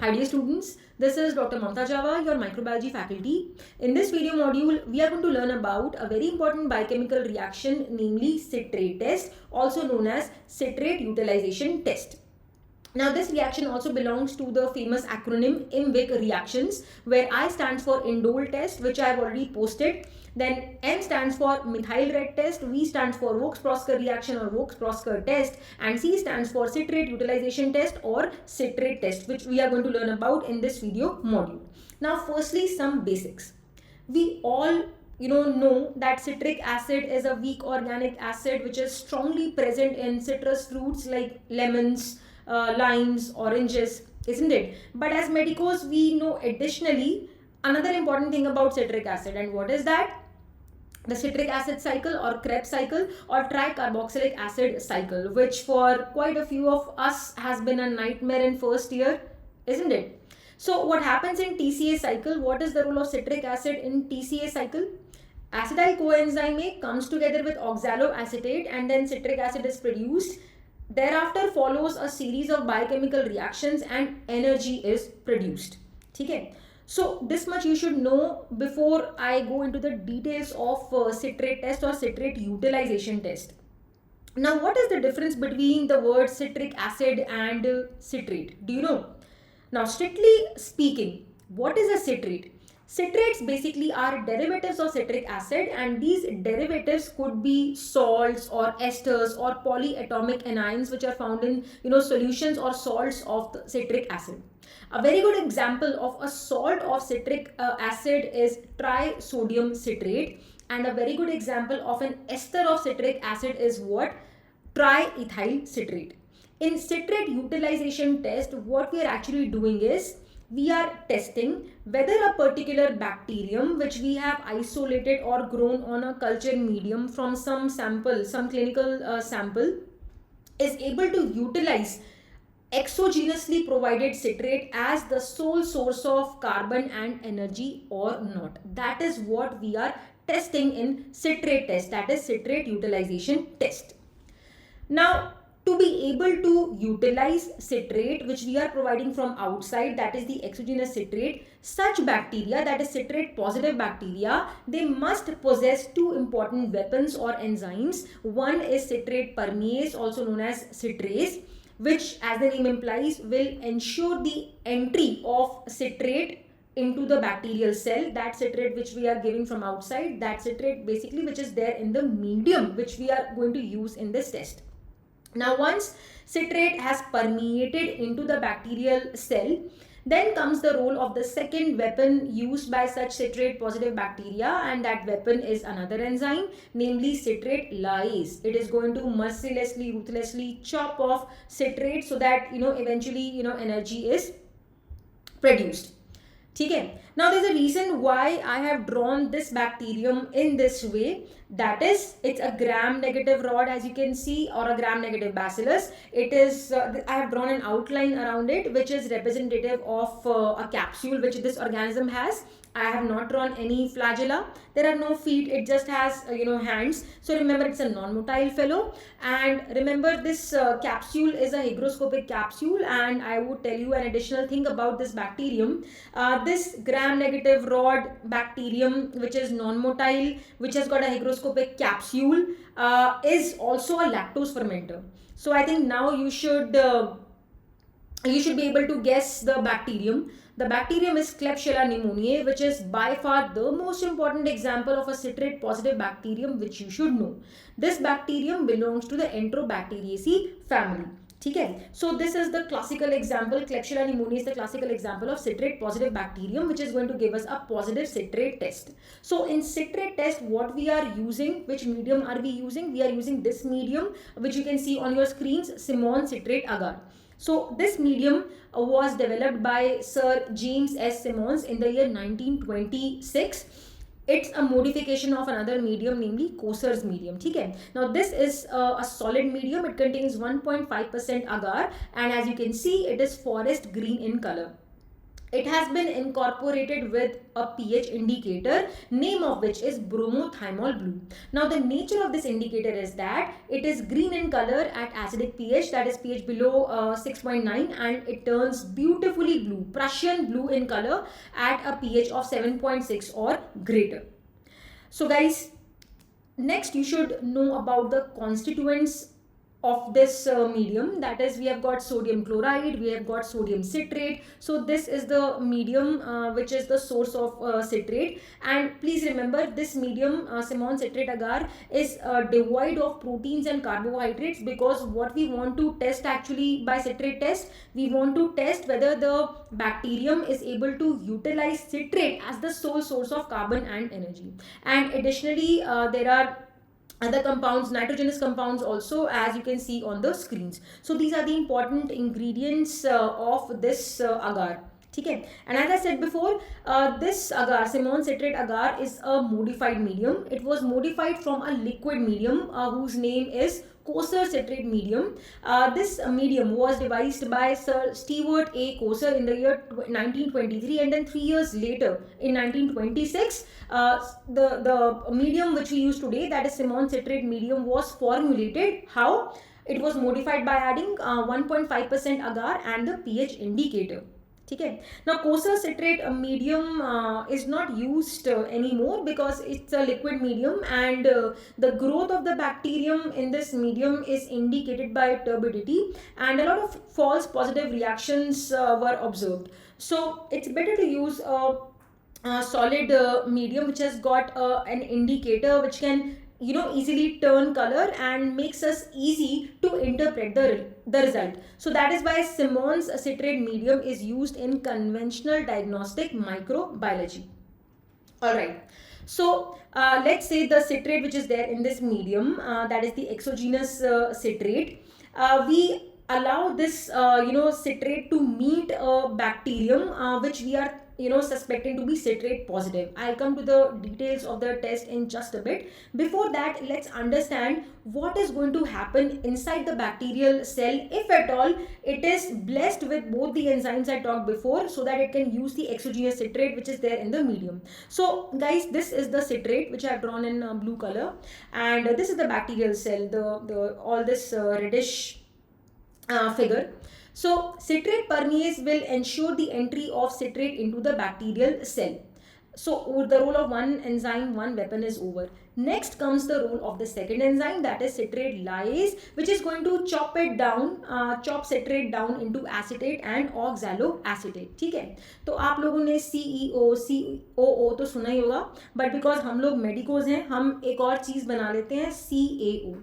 Hi dear students, this is Dr. Mamta Java, your microbiology faculty. In this video module, we are going to learn about a very important biochemical reaction, namely citrate test, also known as citrate utilization test. Now this reaction also belongs to the famous acronym IMVIC reactions, where I stands for indole test, which I have already posted. Then M stands for methyl red test, V stands for Vaux-Prosker reaction or Vaux-Prosker test, and C stands for citrate utilization test or citrate test, which we are going to learn about in this video module. Now firstly, some basics. We all know that citric acid is a weak organic acid which is strongly present in citrus fruits like lemons, limes, oranges, isn't it? But as medicos, we know additionally another important thing about citric acid, and what is that? The citric acid cycle or Krebs cycle or tricarboxylic acid cycle, which for quite a few of us has been a nightmare in first year, isn't it? So what happens in TCA cycle? What is the role of citric acid in TCA cycle? Acetyl coenzyme A comes together with oxaloacetate and then citric acid is produced. Thereafter follows a series of biochemical reactions and energy is produced. Okay? So this much you should know before I go into the details of citrate test or citrate utilization test. Now what is the difference between the word citric acid and citrate? Do you know? Now strictly speaking, what is a citrate? Citrates basically are derivatives of citric acid, and these derivatives could be salts or esters or polyatomic anions which are found in solutions or salts of the citric acid. A very good example of a salt of citric acid is trisodium citrate, and a very good example of an ester of citric acid is what? Triethyl citrate. In citrate utilization test, what we are actually doing is we are testing whether a particular bacterium which we have isolated or grown on a culture medium from some sample, some clinical sample, is able to utilize exogenously provided citrate as the sole source of carbon and energy or not. That is what we are testing in citrate test, that is citrate utilization test. Now, to be able to utilize citrate which we are providing from outside, that is the exogenous citrate, such bacteria, that is citrate positive bacteria, they must possess two important weapons or enzymes. One is citrate permease, also known as citrase, which as the name implies will ensure the entry of citrate into the bacterial cell. That citrate which we are giving from outside, that citrate basically which is there in the medium which we are going to use in this test. Now once citrate has permeated into the bacterial cell, then comes the role of the second weapon used by such citrate positive bacteria, and that weapon is another enzyme, namely citrate lyase. It is going to mercilessly, ruthlessly chop off citrate so that eventually energy is produced. Okay. Now there's a reason why I have drawn this bacterium in this way. That is, it's a gram-negative rod, as you can see, or a gram-negative bacillus. It is, I have drawn an outline around it which is representative of a capsule which this organism has. I have not drawn any flagella. There are no feet. It just has hands. So remember, it's a non-motile fellow. And remember, this capsule is a hygroscopic capsule. And I would tell you an additional thing about this bacterium. This gram-negative rod bacterium, which is non-motile, which has got a hygroscopic capsule, is also a lactose fermenter. So I think now you should be able to guess the bacterium. The bacterium is Klebsiella pneumoniae, which is by far the most important example of a citrate positive bacterium which you should know. This bacterium belongs to the Enterobacteriaceae family. Okay. So this is the classical example. Klebsiella pneumoniae is the classical example of citrate positive bacterium which is going to give us a positive citrate test. So in citrate test, what we are using, which medium are we using? We are using this medium which you can see on your screens, Simon citrate agar. So this medium was developed by Sir James S. Simmons in the year 1926. It's a modification of another medium, namely Coser's medium. Okay. Now this is a solid medium. It contains 1.5% agar, and as you can see, it is forest green in color. it has been incorporated with a pH indicator, name of which is bromothymol blue. Now the nature of this indicator is that it is green in color at acidic pH, that is pH below 6.9, and it turns beautifully blue, Prussian blue in color at a pH of 7.6 or greater. So guys, next you should know about the constituents of this medium, that is we have got sodium chloride, we have got sodium citrate. So this is the medium which is the source of citrate, and please remember this medium Simon citrate agar is devoid of proteins and carbohydrates, because what we want to test actually by citrate test, we want to test whether the bacterium is able to utilize citrate as the sole source of carbon and energy. And additionally there are other compounds, nitrogenous compounds also, as you can see on the screens. So these are the important ingredients of this agar. Okay. And as I said before, this agar, Simon citrate agar, is a modified medium. It was modified from a liquid medium whose name is Coser citrate medium. This medium was devised by Sir Stewart A. Coser in the year 1923, and then 3 years later in 1926 the medium which we use today, that is Simon citrate medium, was formulated. How? It was modified by adding 1.5% agar and the pH indicator. Okay. Now Coser citrate medium is not used anymore because it's a liquid medium, and the growth of the bacterium in this medium is indicated by turbidity, and a lot of false positive reactions were observed. So it's better to use a solid medium which has got an indicator which can easily turn color and makes us easy to interpret the result. So that is why Simon's citrate medium is used in conventional diagnostic microbiology. Alright, so let's say the citrate which is there in this medium, that is the exogenous citrate, we allow this citrate to meet a bacterium which we are suspecting to be citrate positive. I'll come to the details of the test in just a bit. Before that, let's understand what is going to happen inside the bacterial cell if at all it is blessed with both the enzymes I talked before, so that it can use the exogenous citrate which is there in the medium. So guys, this is the citrate which I have drawn in blue color, and this is the bacterial cell, the all this reddish figure. So citrate permease will ensure the entry of citrate into the bacterial cell. So the role of one enzyme, one weapon is over. Next comes the role of the second enzyme, that is citrate lyase, which is going to chop it down, chop citrate down into acetate and oxaloacetate. ठीक है, तो आप लोगों ने CEO, COO तो सुना ही होगा, but because हम लोग मेडिकोज हैं, हम एक और चीज़ बना लेते हैं CAO.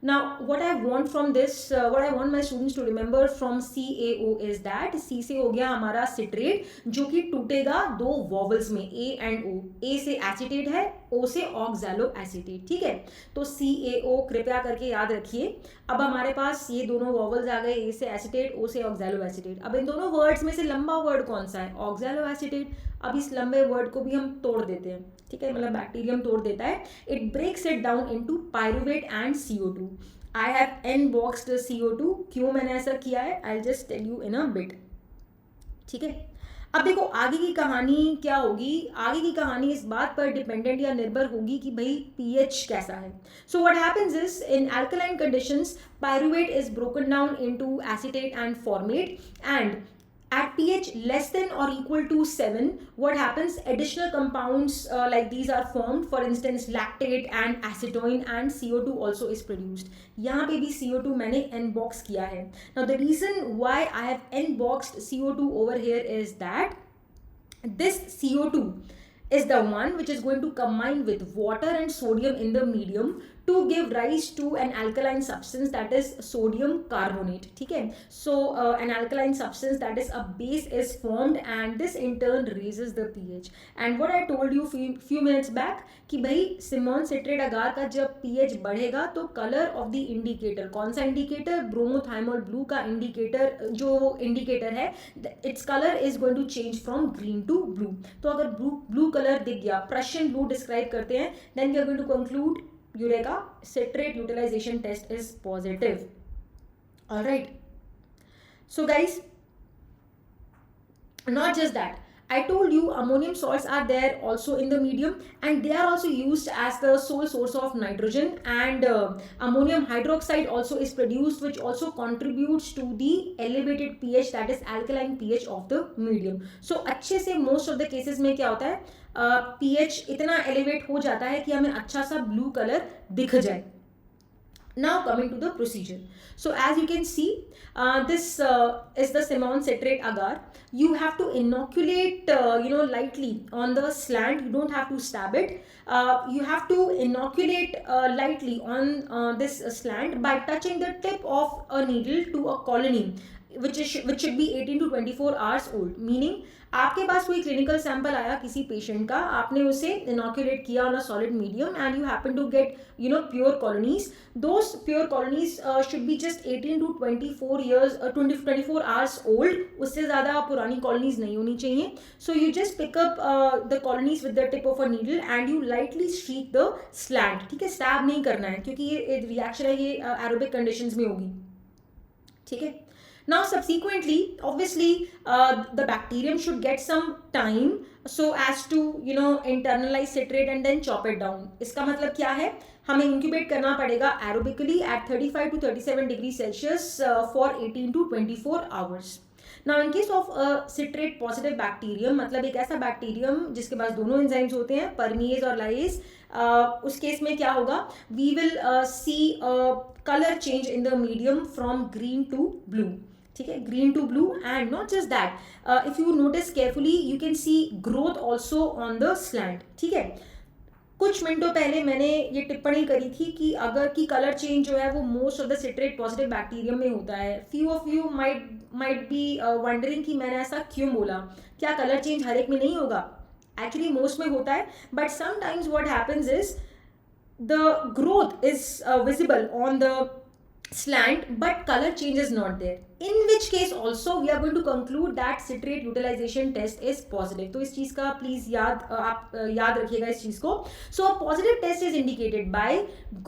Now, what I want from this, what I want my students to remember from CAO is that C से हो गया हमारा citrate, जो कि टूटेगा दो vowels में, A and O. A से acetate है, O से oxaloacetate. ठीक है, तो CAO कृपया करके याद रखिए. अब हमारे पास ये दोनों vowels आ गए, A से acetate, O से oxaloacetate. अब इन दोनों words में से लंबा word कौन सा है? Oxaloacetate. अब इस लंबे वर्ड को भी हम तोड़ देते हैं. ठीक है, मतलब बैक्टीरियम तोड़ देता है. It breaks it down into pyruvate and CO2. I have unboxed CO2. क्यों मैंने ऐसा किया है, I just tell you in a bit. ठीक है, अब देखो आगे की कहानी क्या होगी. आगे की कहानी इस बात पर डिपेंडेंट या निर्भर होगी कि भाई pH कैसा है. So what happens is in alkaline conditions pyruvate is broken down into acetate and format, and at pH less than or equal to 7, what happens? Additional compounds like these are formed. For instance, lactate and acetone, and CO2 also is produced. यहाँ पे भी CO2 मैंने unbox किया है. Now the reason why I have unboxed CO2 over here is that this CO2 is the one which is going to combine with water and sodium in the medium to give rise to an alkaline substance, that is sodium carbonate. ठीक है, so an alkaline substance, that is a base, is formed, and this in turn raises the pH. And what I told you few minutes back कि भाई Simon citrate agar का जब pH बढ़ेगा तो color of the indicator, कौन सा indicator? Bromothymol blue का indicator, जो indicator है, its color is going to change from green to blue. तो अगर blue color दिख गया, Prussian blue describe करते हैं, then we are going to conclude Eureka, citrate utilization test is positive. Alright. So guys, Not just that, I told you ammonium salts are there also in the medium, and they are also used as the sole source of nitrogen, and ammonium hydroxide also is produced, which also contributes to the elevated pH, that is alkaline pH of the medium. So अच्छे से most of the cases में क्या होता है, pH इतना elevate हो जाता है कि हमें अच्छा सा blue color दिख जाए. Now coming to the procedure. So as you can see, this is the Semon citrate agar. You have to inoculate, lightly on the slant. You don't have to stab it. You have to inoculate lightly on this slant by touching the tip of a needle to a colony, which should be 18 to 24 hours old. Meaning, आपके पास कोई clinical sample आया किसी patient का, आपने उसे inoculate किया on a solid medium and you happen to get pure colonies. Those pure colonies should be just 18 to 24 hours old. उससे ज़्यादा पुरानी कॉलोनीज नहीं होनी चाहिए. So you just pick up the colonies with the tip of a needle and you lightly streak the slant. ठीक है, stab नहीं करना है क्योंकि ये रिएक्शन है, ये एरोबिक कंडीशंस में होगी. ठीक है. Now subsequently, obviously, the bacterium should get some time so as to internalize citrate and then chop it down. इसका मतलब क्या है, हमें incubate करना पड़ेगा aerobically at 35 to 37 degrees Celsius for 18 to 24 hours. Now in case of a citrate positive bacterium, मतलब एक ऐसा बैक्टीरियम जिसके पास दोनों एंजाइम्स होते हैं, परमीएज और लाइएज, उस केस में क्या होगा, we will see a color change in the medium from green to blue. ठीक है, green to blue. And not just that, if you notice carefully you can see growth also on the slant. ठीक है, कुछ मिनटों पहले मैंने ये टिप्पणी करी थी कि अगर की कलर चेंज जो है वो most of the citrate positive bacterium में होता है. Few of you might be wondering कि मैंने ऐसा क्यों बोला, क्या कलर चेंज हर एक में नहीं होगा? एक्चुअली मोस्ट में होता है, but sometimes what happens is the growth is visible on the slant but color change is not there, in which case also we are going to conclude that citrate utilization test is positive. तो इस चीज का please आप याद रखिएगा इस चीज को. So a positive test is indicated by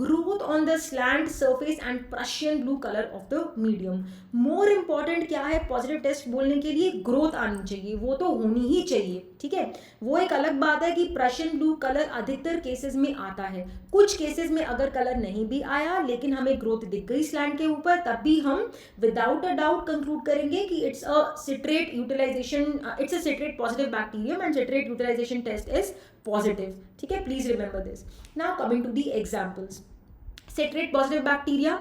growth on the slant surface and Prussian blue color of the medium. More important क्या है positive test बोलने के लिए, ग्रोथ आनी चाहिए, वो तो होनी ही चाहिए. ठीक है, वो एक अलग बात है कि प्रशियन ब्लू कलर अधिकतर केसेस में आता है. कुछ केसेस में अगर कलर नहीं भी आया लेकिन हमें ग्रोथ दिख गई स्लैंड के ऊपर, तब भी हम विदाउट अ डाउट कंक्लूड करेंगे कि it's a citrate utilization, it's a citrate positive bacterium and citrate utilization test is positive. ठीक है, please remember this. Now coming to the examples. Citrate positive bacteria,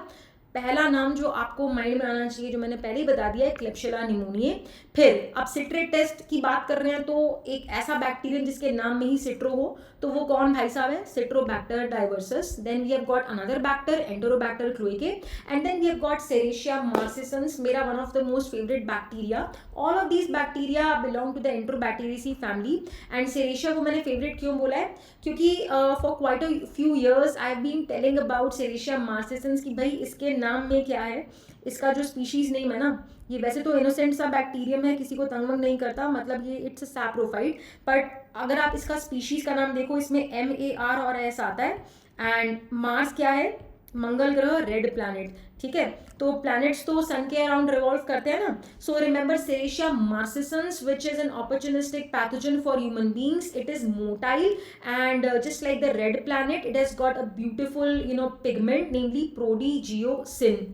पहला नाम जो आपको माइंड में आना चाहिए, जो मैंने पहले ही बता दिया है, क्लेप्शियला निमोनिये. फिर अब सिट्रेट टेस्ट की बात कर रहे हैं तो एक ऐसा बैक्टीरियम जिसके नाम में ही सिट्रो हो, तो वो कौन भाई साहब है? Citrobacter diversus. Then we have got another bacter, Enterobacter cloacae, and then we have got Serratia marcescens, मेरा one of the most favourite bacteria. All of these bacteria belong to the Enterobacteriaceae family. And Serratia को मैंने favourite क्यों बोला है? क्योंकि for quite a few years I have been telling about Serratia marcescens कि भाई इसके नाम में क्या है, इसका जो स्पीशीज नेम है ना, ये वैसे तो इनोसेंट सा बैक्टीरियम है, किसी को तंग वंग नहीं करता, मतलब ये इट्स सैप्रोफाइट, बट अगर आप इसका स्पीशीज का नाम देखो, इसमें MAR और S आता है. एंड मार्स क्या है? मंगल ग्रह, रेड प्लैनेट. ठीक है, तो प्लैनेट्स तो सन के अराउंड रिवॉल्व करते हैं ना. So remember Serratia marcescens which is an opportunistic pathogen for human beings. It is motile and just like the red planet, it has got a beautiful pigment, namely proteogyosin,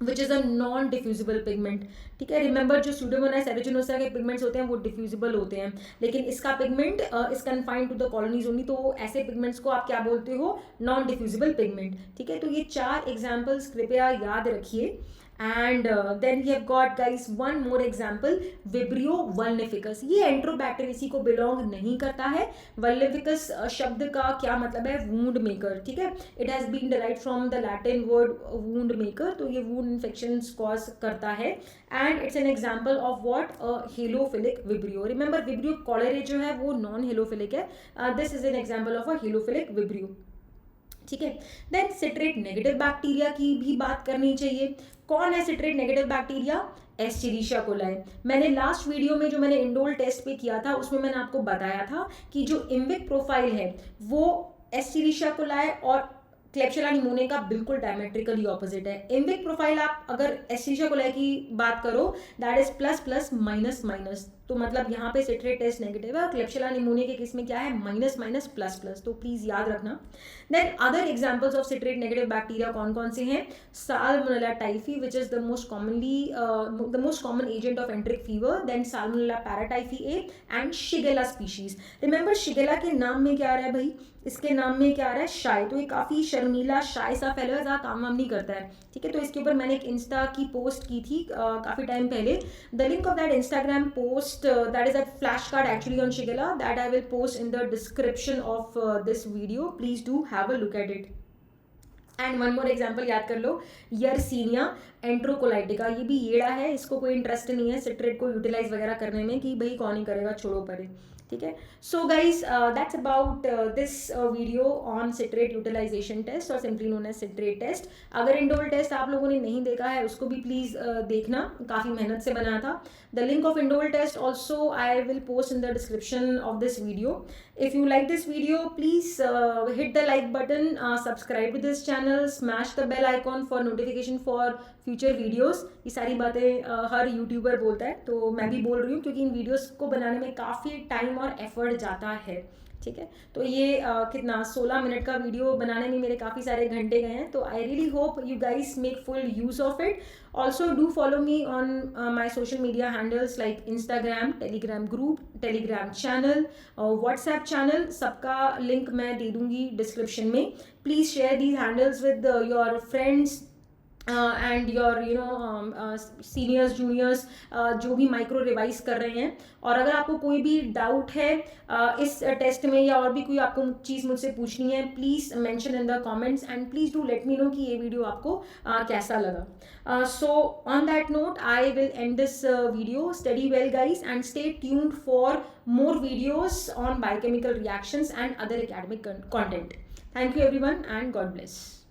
which is a non diffusible pigment. ठीक है, remember जो Pseudomonas एरिजिनोसा के pigments होते हैं वो diffusible होते हैं, लेकिन इसका pigment is confined to the colonies only. तो ऐसे पिगमेंट्स को आप क्या बोलते हो? Non diffusible pigment. ठीक है, तो ये 4 एग्जाम्पल्स कृपया याद रखिए. And then we have got guys one more example, Vibrio vulnificus. ये एंट्रोबैक्टेरियेसी को बिलोंग नहीं करता है. वल्निफिकस शब्द का क्या मतलब है? Wound maker. ठीक है, it has been derived from the Latin word wound maker, तो ये वूंड इन्फेक्शंस कॉज करता है. And it's an example of what? Halophilic Vibrio. Remember Vibrio cholerae जो है वो नॉन हेलोफिलिक है. This is an example of a halophilic Vibrio. ठीक है, देन सिट्रेट नेगेटिव बैक्टीरिया की भी बात करनी चाहिए. कौन है सिट्रेट नेगेटिव बैक्टीरिया? एस्चेरिशिया कोलाई. मैंने लास्ट वीडियो में जो मैंने इंडोल टेस्ट पे किया था उसमें मैंने आपको बताया था कि जो इम्विक प्रोफाइल है वो एस्चेरिशिया कोलाई और क्लेप्शियला निमोनिया का बिल्कुल डायमेट्रिकली ऑपोजिट है। इम्विक प्रोफाइल आप अगर एस्टीरिया कोलाई की बात करो that is plus plus minus minus, तो मतलब यहाँ पे सिट्रेट टेस्ट नेगेटिव है और क्लेप्शियला निमोनिया के केस में क्या है माइनस माइनस प्लस प्लस, तो प्लीज याद रखना। Then other examples of citrate negative bacteria कौन कौन से हैं? Salmonella typhi which is the most common agent of enteric fever, then Salmonella paratyphi A and Shigella species. Remember Shigella के नाम में क्या आ रहा है भाई? इसके नाम में क्या आ रहा है? शाय, तो ये काफ़ी शर्मीला शाय सा फैला ज़्यादा काम वाम नहीं करता है, ठीक है। तो इसके ऊपर मैंने एक इंस्टा की पोस्ट की थी काफ़ी टाइम पहले। The link of that Instagram post that is a flash card actually on Shigella that I will post in the description of this video, please do have a look at it. And one more example याद कर लो, Yersinia एंट्रोकोलाइटिका, ये भी येड़ा है, इसको कोई interest नहीं है citrate को यूटिलाइज वगैरह करने में कि भाई कौन ही करेगा, छोड़ो परे, ठीक है। So guys that's about this video on citrate utilization test और simply known as citrate test. अगर इंडोल टेस्ट आप लोगों ने नहीं देखा है उसको भी प्लीज़ देखना, काफ़ी मेहनत से बना था। The link of indole test also I will post in the description of this video. If you like this video, please hit the like button, subscribe to this channel, smash the bell icon for notification for future videos। ये सारी बातें हर YouTuber बोलता है, तो मैं भी बोल रही हूँ क्योंकि इन वीडियोस को बनाने में काफ़ी टाइम और एफर्ट जाता है, ठीक है। तो ये कितना 16 मिनट का वीडियो बनाने में मेरे काफ़ी सारे घंटे गए हैं, तो I really hope you guys make full use of it. Also do follow me on my social media handles like Instagram, Telegram group, Telegram channel और व्हाट्सएप चैनल, सबका लिंक मैं दे दूंगी डिस्क्रिप्शन में। Please share these handles with your friends and your seniors juniors जो भी micro revise कर रहे हैं। और अगर आपको कोई भी डाउट है इस टेस्ट में या और भी कोई आपको चीज़ मुझसे पूछनी है, please mention in the comments and please do let me know कि ये वीडियो आपको कैसा लगा। So on that note I will and this video. Study well guys and stay tuned for more videos on biochemical reactions and other academic content. Thank you everyone and God bless.